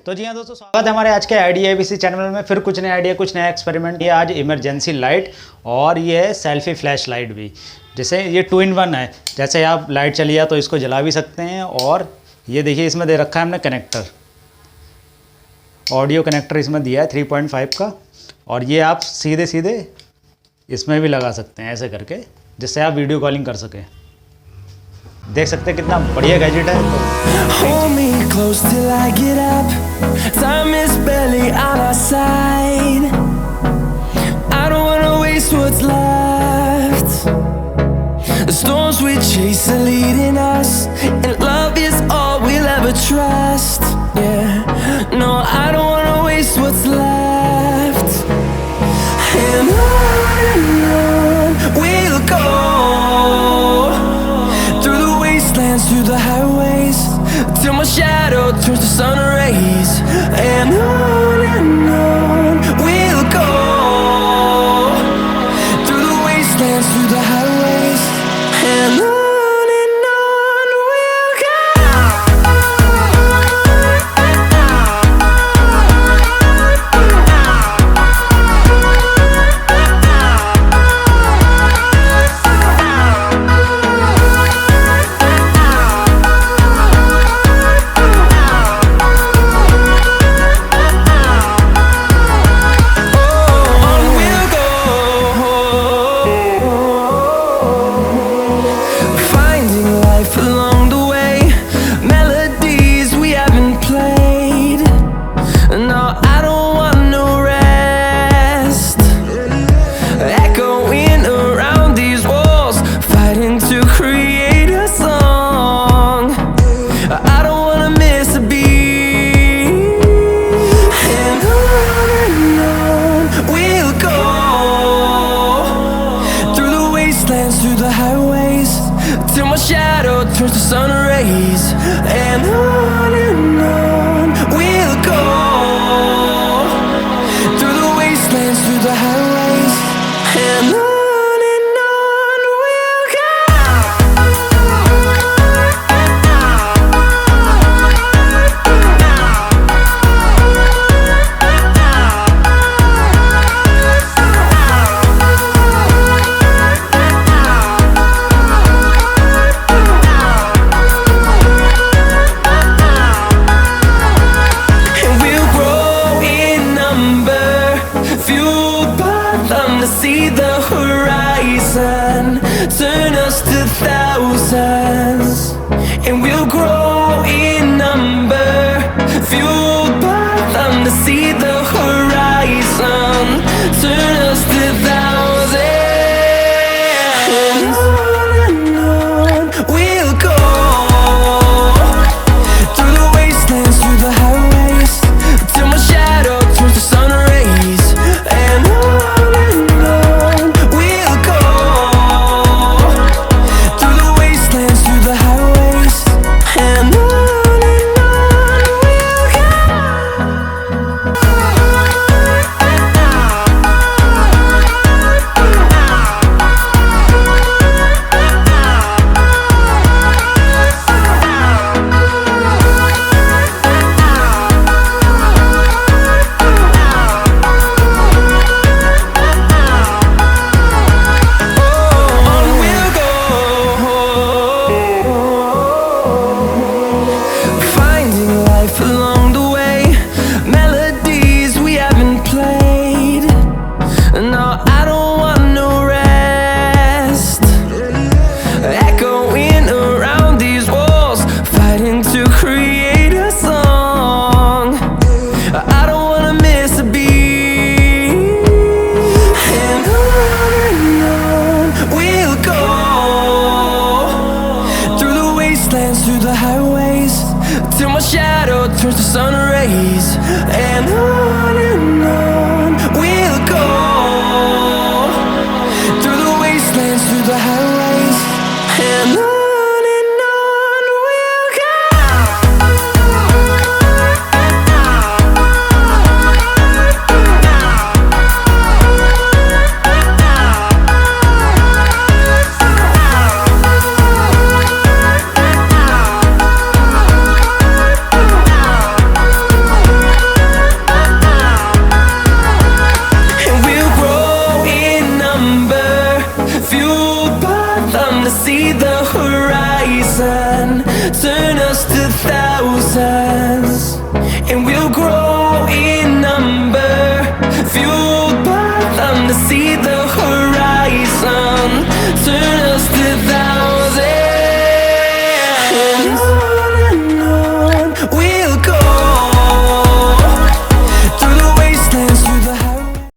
तो जी हाँ दोस्तों, स्वागत है हमारे आज के आइडिया एबीसी चैनल में। फिर कुछ नया आइडिया, कुछ नया एक्सपेरिमेंट। ये आज इमरजेंसी लाइट और ये है सेल्फी फ्लैश लाइट भी। जैसे ये 2 in 1 है, जैसे आप लाइट चली है तो इसको जला भी सकते हैं। और ये देखिए इसमें दे रखा है हमने कनेक्टर, ऑडियो कनेक्टर इसमें दिया है 3.5 का। और ये आप सीधे सीधे इसमें भी लगा सकते हैं ऐसे करके, जिससे आप वीडियो कॉलिंग कर सकें। देख सकते हैं कितना बढ़िया गैजेट है। Hold me close till I get up. Time is barely on our side. I don't wanna waste what's left. The storms we chase are leading us, and love is all we'll ever trust. Yeah, no, I don't wanna waste what's left. And on we'll go. Through the highways, till my shadow turns to sun rays. And on we'll go. Through the wastelands, through the highways. And on we'll go. Through the highways, till my shadow turns to sun rays. And on we'll go. Through the wastelands, through the highways. And on we'll go. See the horizon, turn us to thousands, and we'll grow in number, fueled by them to see the horizon, turn us to thousands. And on we'll go. Through the wastelands, through the highways, till my shadow turns to sun rays. And through the highways, till my shadow turns to sun rays. And on we'll go. Through the wastelands, through the highways. And on. the thousands, and we'll grow